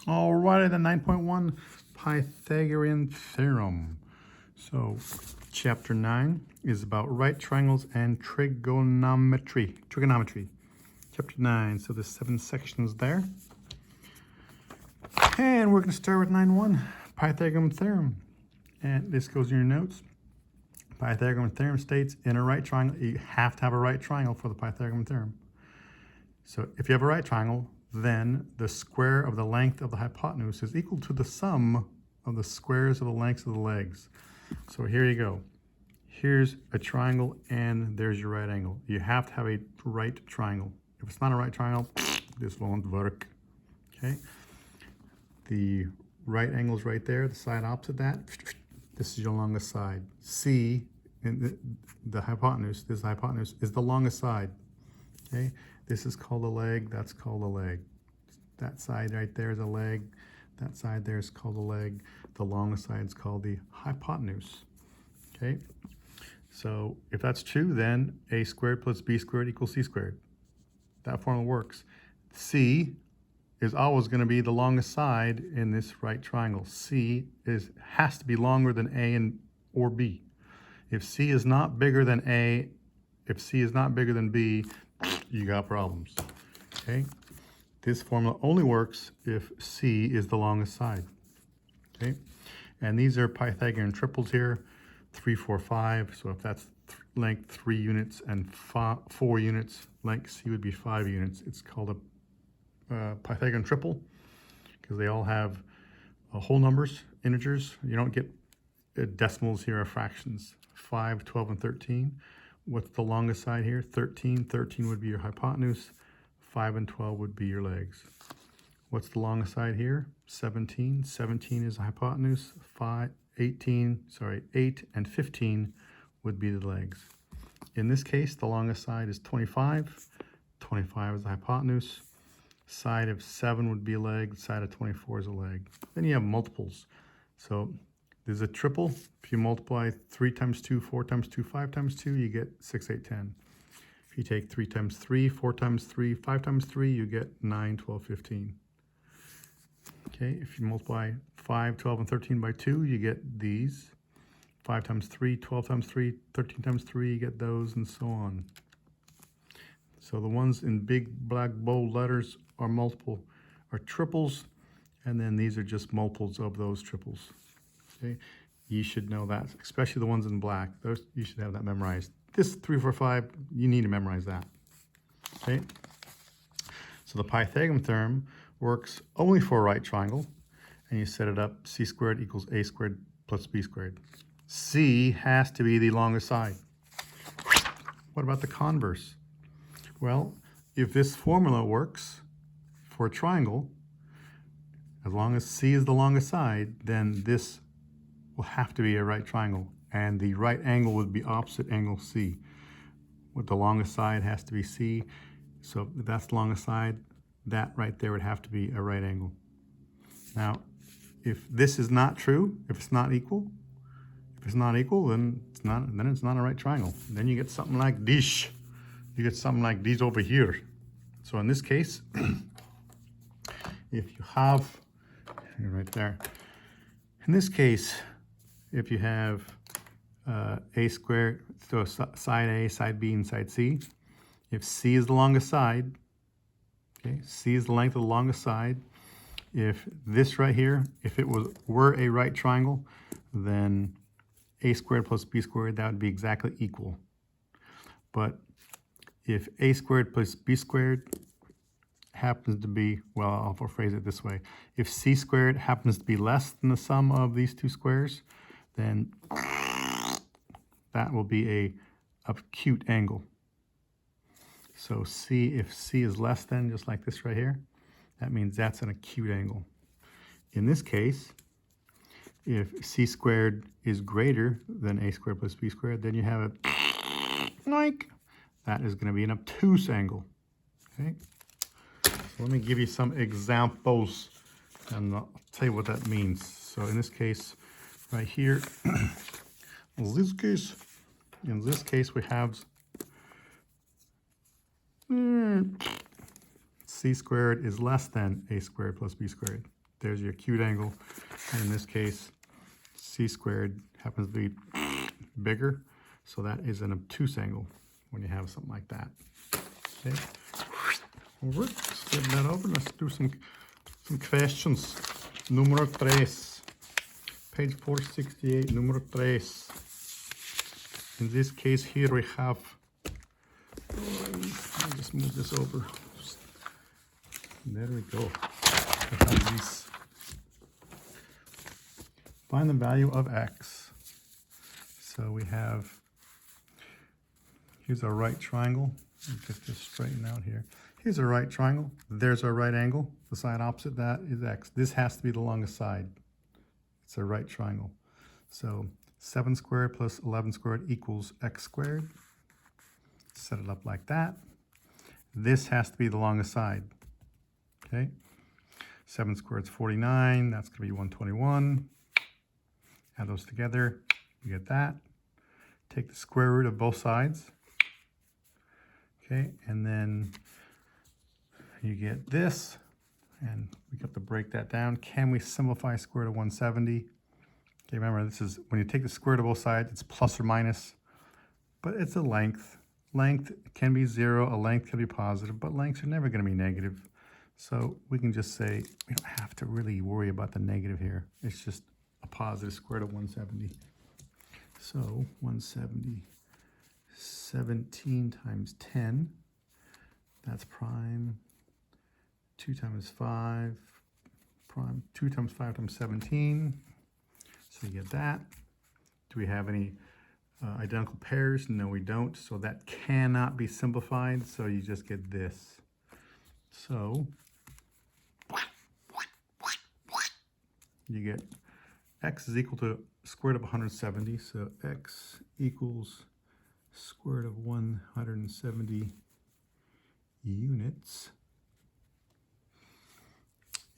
Alrighty, then 9.1 Pythagorean Theorem. So, chapter 9 is about right triangles and trigonometry. Chapter 9, so there's 7 sections there. And we're going to start with 9.1, Pythagorean Theorem. And this goes in your notes. Pythagorean Theorem states in a right triangle, you have to have a right triangle for the Pythagorean Theorem. So if you have a right triangle, then the square of the length of the hypotenuse is equal to the sum of the squares of the lengths of the legs. So here you go. Here's a triangle and there's your right angle. You have to have a right triangle. If it's not a right triangle, this won't work. Okay. The right angle is right there, the side opposite that. This is your longest side. C, in the hypotenuse, this hypotenuse is the longest side. Okay. This is called a leg, that's called a leg. That side right there is a leg. That side there is called a leg. The longest side is called the hypotenuse. Okay, so if that's true, then a squared plus b squared equals c squared. That formula works. C is always going to be the longest side in this right triangle. C has to be longer than A or B. If C is not bigger than A, if C is not bigger than B, you got problems. Okay, this formula only works if C is the longest side. Okay, and these are Pythagorean triples here, 3, 4, 5. So if that's length 3 units and 4 units, length C would be 5 units. It's called a Pythagorean triple because they all have whole numbers, integers. You don't get decimals here or fractions. 5, 12, and 13. What's the longest side here? 13. 13 would be your hypotenuse. 5 and 12 would be your legs. What's the longest side here? 17. 17 is the hypotenuse. 8 and 15 would be the legs. In this case, the longest side is 25. 25 is the hypotenuse. Side of 7 would be a leg. Side of 24 is a leg. Then you have multiples. So there's a triple. If you multiply 3 times 2, 4 times 2, 5 times 2, you get 6, 8, 10. If you take 3 times 3, 4 times 3, 5 times 3, you get 9, 12, 15. Okay, if you multiply 5, 12, and 13 by 2, you get these. 5 times 3, 12 times 3, 13 times 3, you get those, and so on. So the ones in big, black, bold letters are triples, and then these are just multiples of those triples. Okay, you should know that, especially the ones in black. Those you should have that memorized. This 3, 4, 5, you need to memorize that. Okay, so the Pythagorean theorem works only for a right triangle, and you set it up: c squared equals a squared plus b squared. C has to be the longest side. What about the converse? Well, if this formula works for a triangle, as long as C is the longest side, then this will have to be a right triangle, and the right angle would be opposite angle C. With the longest side has to be C, so if that's the longest side, that right there would have to be a right angle. Now, if this is not true, if it's not equal, then it's not a right triangle. Then you get something like this. You get something like these over here. So in this case, if you have, right there, in this case, if you have a squared, so side A, side B, and side C, if C is the longest side, okay, C is the length of the longest side, if this right here, if it were a right triangle, then a squared plus b squared, that would be exactly equal. But if a squared plus b squared happens to be, well, I'll phrase it this way. If c squared happens to be less than the sum of these two squares, then that will be a acute angle. So if C is less than, just like this right here, that means that's an acute angle. In this case, if c squared is greater than a squared plus b squared, then you have that is going to be an obtuse angle. Okay, so let me give you some examples, and I'll tell you what that means. So in this case, right here, in this case, we have c squared is less than a squared plus b squared. There's your acute angle. And in this case, c squared happens to be bigger. So that is an obtuse angle when you have something like that. Okay. All right, let's flip that over. Let's do some questions. Número 3. Page 468, número 3. In this case here we have, I'll just move this over. There we go. We have these. Find the value of x. So we have, here's our right triangle. Let me get this straightened out here. Here's a right triangle. There's our right angle. The side opposite that is x. This has to be the longest side. It's a right triangle. So 7 squared plus 11 squared equals x squared. Set it up like that. This has to be the longest side. Okay. 7 squared is 49. That's going to be 121. Add those together. You get that. Take the square root of both sides. Okay. And then you get this. And we have to break that down. Can we simplify square root of 170? Okay, remember, this is when you take the square root of both sides, it's plus or minus, but it's a length. Length can be 0, a length can be positive, but lengths are never going to be negative. So we can just say we don't have to really worry about the negative here. It's just a positive square root of 170. So 170, 17 times 10, that's prime. 2 times 5, prime, 2 times 5 times 17. So you get that. Do we have any identical pairs? No, we don't. So that cannot be simplified. So you just get this. So you get x is equal to square root of 170. So x equals square root of 170 units.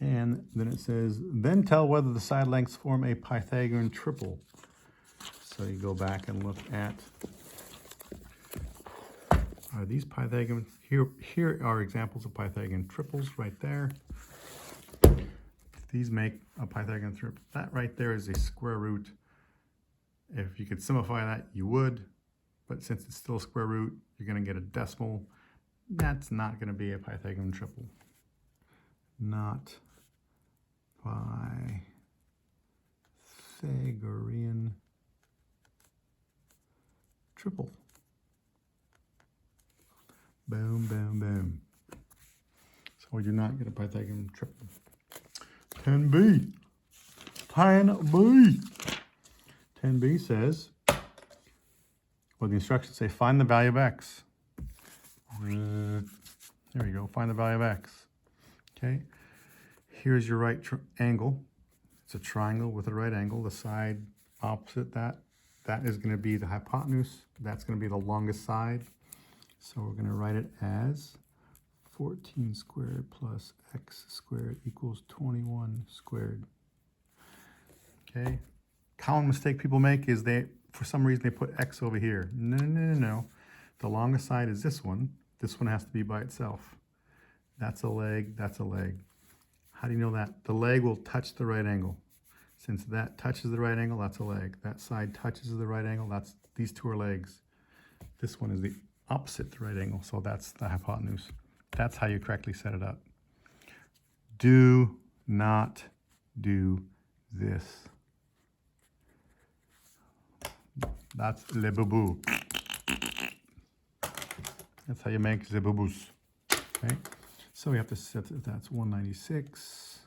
And then it says, then tell whether the side lengths form a Pythagorean triple. So you go back and look at, are these Pythagorean, here are examples of Pythagorean triples right there. These make a Pythagorean triple. That right there is a square root. If you could simplify that, you would, but since it's still a square root, you're gonna get a decimal. That's not gonna be a Pythagorean triple. Not Pythagorean triple. Boom, boom, boom. So we do not get a Pythagorean triple. 10b. 10b. 10b says, well, the instructions say find the value of x. There we go, find the value of x. Okay, here's your right angle. It's a triangle with a right angle. The side opposite that is going to be the hypotenuse. That's going to be the longest side. So we're going to write it as 14 squared plus x squared equals 21 squared. Okay, common mistake people make is for some reason they put x over here. No. The longest side is this one. This one has to be by itself. That's a leg, that's a leg. How do you know that? The leg will touch the right angle. Since that touches the right angle, that's a leg. That side touches the right angle, these two are legs. This one is the opposite the right angle, so that's the hypotenuse. That's how you correctly set it up. Do not do this. That's le boubou. That's how you make the boubous. Okay? So we have to set that that's 196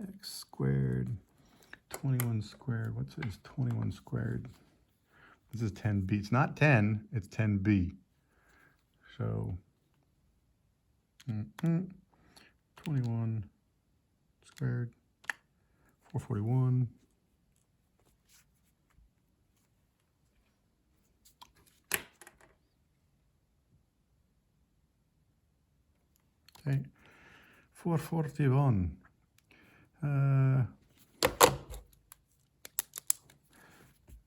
x squared, 21 squared. What's this? 21 squared. This is 10b. It's not 10, it's 10b. So 21 squared, 441. Okay, 441.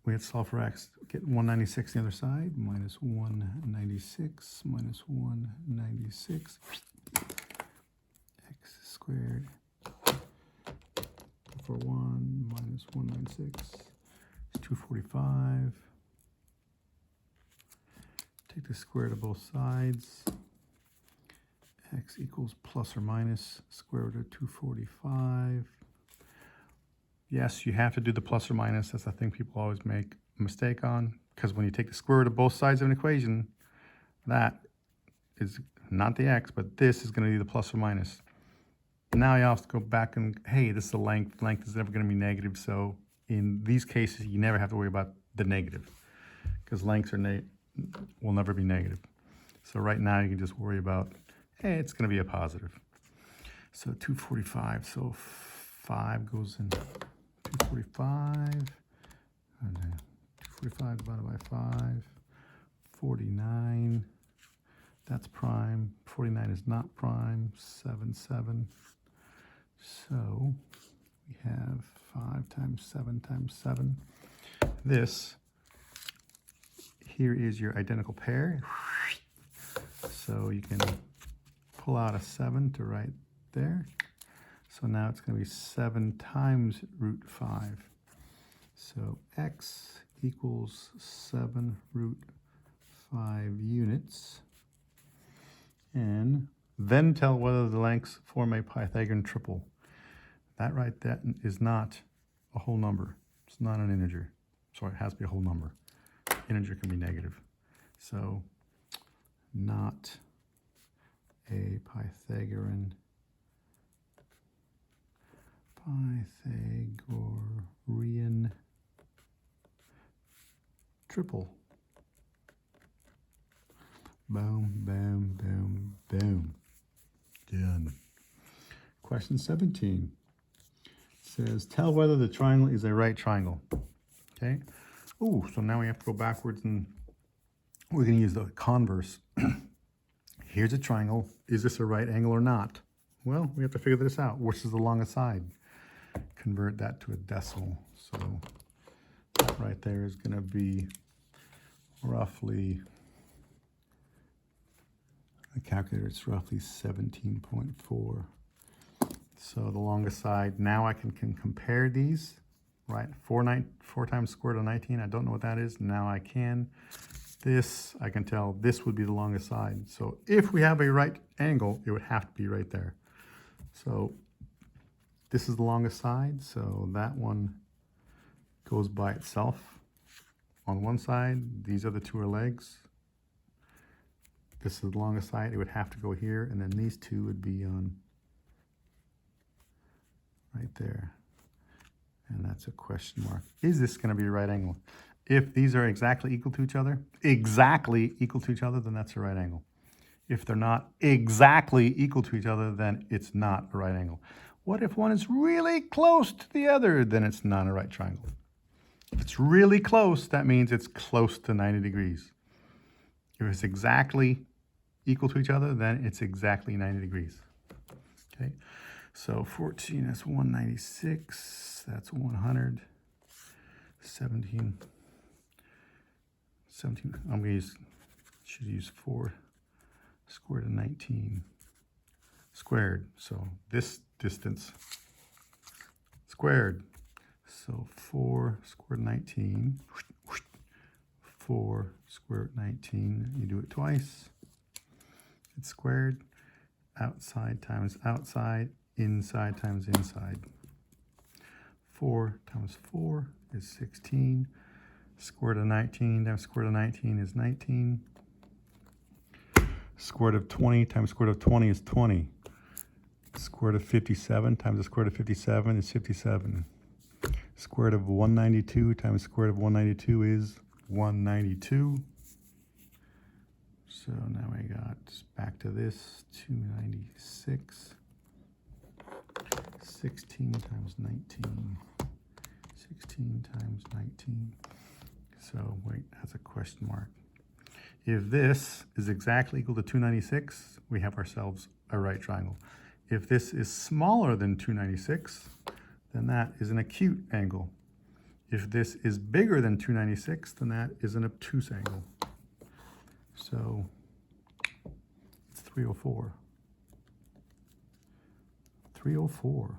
We have to solve for x. Get 196 the other side. Minus 196 minus 196. X squared for 1 minus 196 is 245. Take the square root of both sides. X equals plus or minus square root of 245. Yes, you have to do the plus or minus. That's the thing people always make a mistake on, because when you take the square root of both sides of an equation, that is not the x, but this is going to be the plus or minus. Now you have to go back and, hey, this is the length. Length is never going to be negative, so in these cases, you never have to worry about the negative, because lengths are will never be negative. So right now, you can just worry about, hey, it's going to be a positive. So 245, so 5 goes in 245, and then 245 divided by 5, 49, that's prime. 49 is not prime, 7, 7. So we have 5 times 7 times 7. This here is your identical pair. So you can pull out a 7 to right there. So now it's going to be 7 times root 5. So x equals 7 root 5 units. And then tell whether the lengths form a Pythagorean triple. That right, that is not a whole number. It's not an integer. Sorry, it has to be a whole number. Integer can be negative. So not a Pythagorean triple. Boom, boom, boom, boom. Done. Question 17 says, tell whether the triangle is a right triangle. Okay. Ooh, so now we have to go backwards, and we're going to use the converse. Here's a triangle. Is this a right angle or not? Well, we have to figure this out. Which is the longest side? Convert that to a decimal. So that right there is going to be roughly, the calculator, it's roughly 17.4. So the longest side, now I can compare these, right? 4 times square root of 19, I don't know what that is. Now I can. This, I can tell this would be the longest side. So if we have a right angle, it would have to be right there. So this is the longest side, so that one goes by itself on one side. These other two are legs. This is the longest side, it would have to go here, and then these two would be on right there. And that's a question mark. Is this going to be a right angle? If these are exactly equal to each other, then that's a right angle. If they're not exactly equal to each other, then it's not a right angle. What if one is really close to the other? Then it's not a right triangle. If it's really close, that means it's close to 90 degrees. If it's exactly equal to each other, then it's exactly 90 degrees. Okay, so 14, that's 196, that's 100, 17, I'm going to should use 4 square root of 19 squared. So this distance squared. So 4 square root of 19, 4 square root of 19, you do it twice. It's squared. Outside times outside, inside times inside. 4 times 4 is 16. Square root of 19 times square root of 19 is 19. Square root of 20 times square root of 20 is 20. Square root of 57 times the square root of 57 is 57. Square root of 192 times square root of 192 is 192. So now I got back to this, 296. 16 times 19. 16 times 19. So wait, that's a question mark. If this is exactly equal to 296, we have ourselves a right triangle. If this is smaller than 296, then that is an acute angle. If this is bigger than 296, then that is an obtuse angle. So it's 304. 304.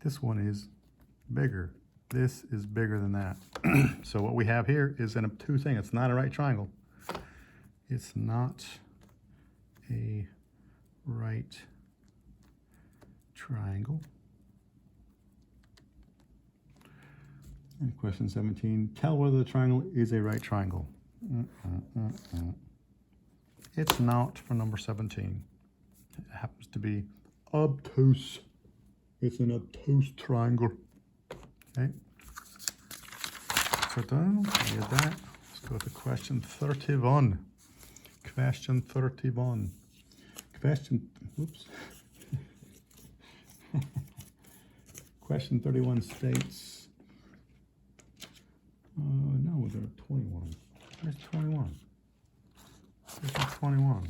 This one is bigger. This is bigger than that. So what we have here is an obtuse thing. It's not a right triangle. It's not a right triangle. And question 17, tell whether the triangle is a right triangle. It's not for number 17. It happens to be obtuse. It's an obtuse triangle. Okay. So done. We did that. Let's go to question 31. Question 31. Whoops. Question 31 states, no, we're going to 21. Where's 21? Where's 21?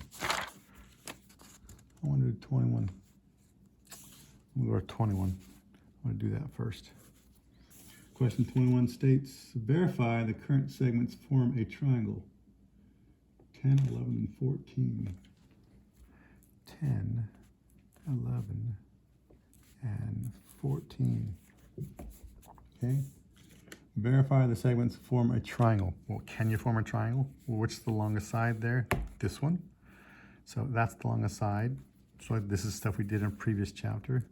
I want to do 21. We'll go to 21. I want to do that first. Question 21 states, verify the current segments form a triangle. 10, 11, and 14. 10, 11, and 14. Okay. Verify the segments form a triangle. Well, can you form a triangle? Well, which is the longest side there? This one. So that's the longest side. So this is stuff we did in a previous chapter.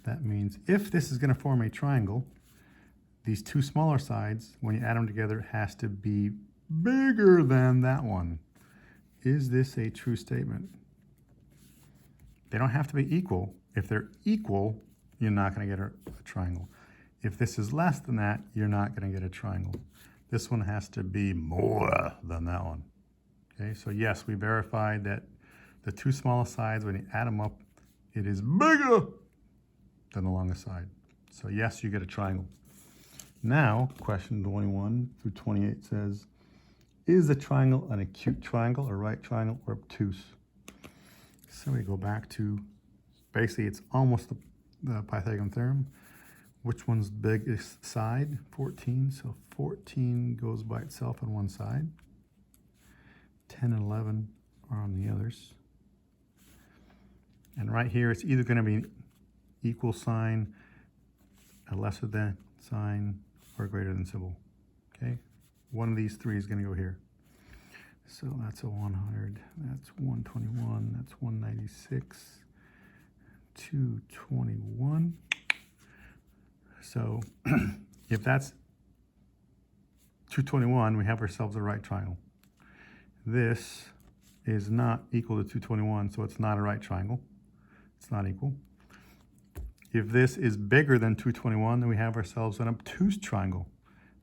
That means if this is going to form a triangle, these two smaller sides, when you add them together, has to be bigger than that one. Is this a true statement? They don't have to be equal. If they're equal, you're not going to get a triangle. If this is less than that, you're not going to get a triangle. This one has to be more than that one. Okay, so yes, we verified that the two smallest sides, when you add them up, it is bigger than the longest side. So yes, you get a triangle. Now, question 21 through 28 says, is the triangle an acute triangle, a right triangle, or obtuse? So we go back to, basically it's almost the Pythagorean theorem. Which one's biggest side? 14, so 14 goes by itself on one side. 10 and 11 are on the others. And right here, it's either going to be equal sign, a lesser than sign, or greater than symbol. Okay? One of these three is going to go here. So that's a 100, that's 121, that's 196, 221. So if that's 221, we have ourselves a right triangle. This is not equal to 221, so it's not a right triangle. It's not equal. If this is bigger than 221, then we have ourselves an obtuse triangle.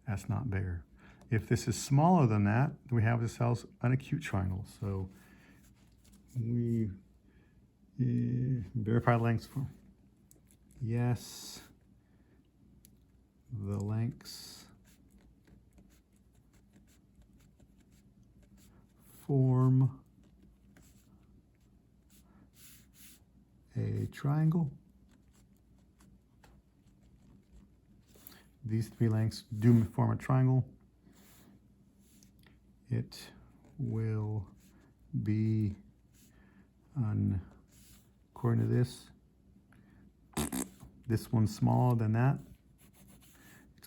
That's not bigger. If this is smaller than that, then we have ourselves an acute triangle. So we verify lengths for yes. The lengths form a triangle. These three lengths do form a triangle. It will be, according to this one's smaller than that.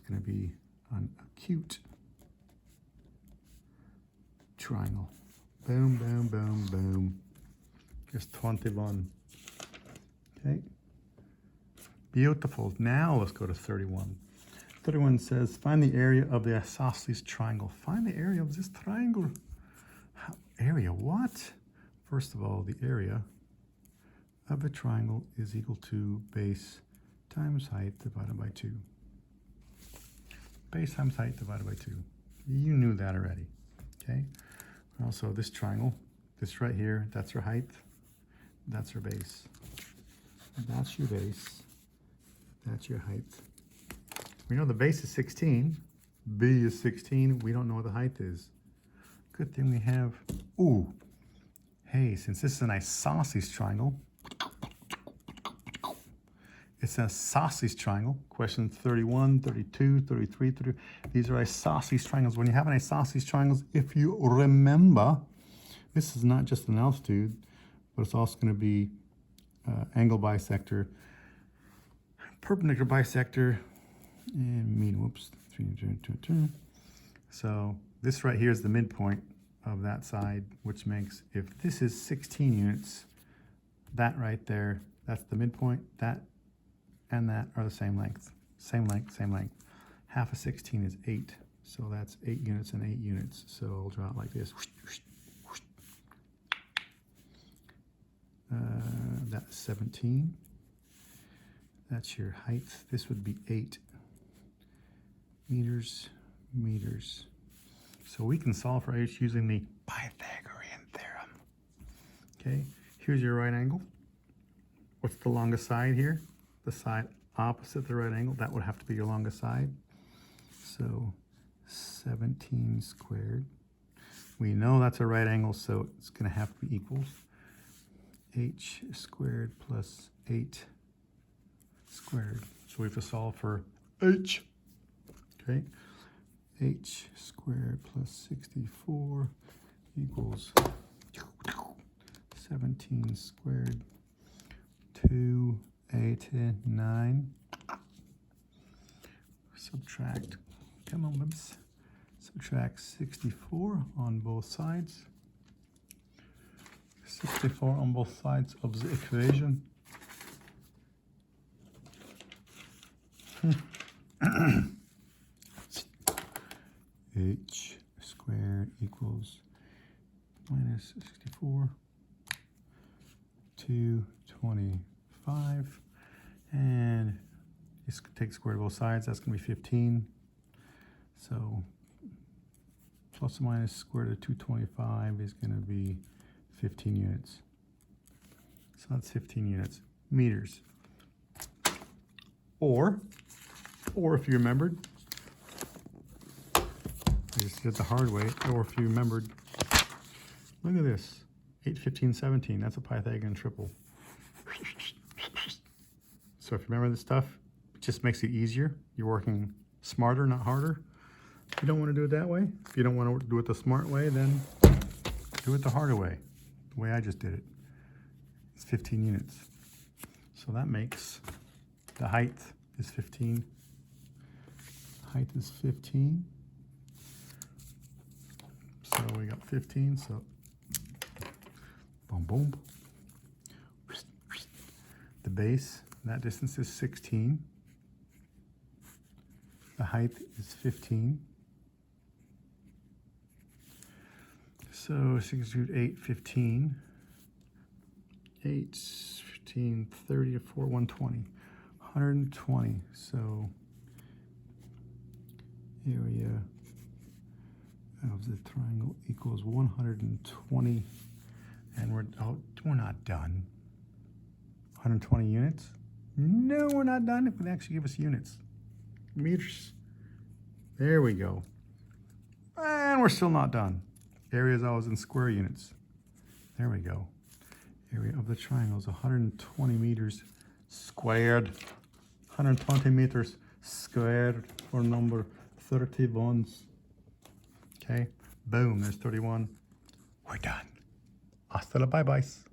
Going to be an acute triangle. Boom, boom, boom, boom. Just 21. Okay. Beautiful. Now let's go to 31. 31 says, find the area of the isosceles triangle. Find the area of this triangle. Area what? First of all, the area of a triangle is equal to base times height divided by 2. Base times height divided by 2. You knew that already, okay? Also, this triangle, this right here, that's your height, that's your base. That's your base, that's your height. We know the base is 16, B is 16, we don't know what the height is. Good thing we have, ooh, hey, since this is an isosceles triangle, it's an isosceles triangle. Question 31, 32, 33, 30. These are isosceles triangles. When you have an isosceles triangle, if you remember, this is not just an altitude, but it's also going to be angle bisector. perpendicular bisector, and mean, whoops, 3, 2, 2, 2. So this right here is the midpoint of that side, which makes, if this is 16 units, that right there, that's the midpoint, that and that are the same length. Same length, same length. Half of 16 is 8. So that's 8 units and 8 units. So I'll draw it like this. That's 17. That's your height. This would be 8 meters, meters. So we can solve for h using the Pythagorean theorem. Okay, here's your right angle. What's the longest side here? The side opposite the right angle. That would have to be your longest side. So 17 squared. We know that's a right angle, so it's going to have to be equals h squared plus 8 squared. So we have to solve for h. Okay, h squared plus 64 equals 17 squared, 2, 8, 9. Subtract, come on, bubs. Subtract 64 on both sides. 64 on both sides of the equation. H squared equals minus 64, 225, and just take the square root of both sides. That's going to be 15. So plus or minus square root of 225 is going to be 15 units. So that's 15 units, meters. Or if you remembered, I just did it the hard way, or if you remembered, look at this, 8, 15, 17, that's a Pythagorean triple. So if you remember this stuff, it just makes it easier. You're working smarter, not harder. If you don't want to do it that way, if you don't want to do it the smart way, then do it the harder way, the way I just did it. It's 15 units. So that makes the height is 15. Height is 15. So we got 15, so boom, boom. The base, that distance is 16. The height is 15. So 6, 8, 15. 8, 15, 30, 4, 120. 120. So area of the triangle equals 120. And we're not done. 120 units? No, we're not done. If it actually give us units. Meters. There we go. And we're still not done. Area is always in square units. There we go. Area of the triangle is 120 meters squared. 120 meters squared for number 31. Okay, boom, there's 31. We're done. Hasta la bye-byes.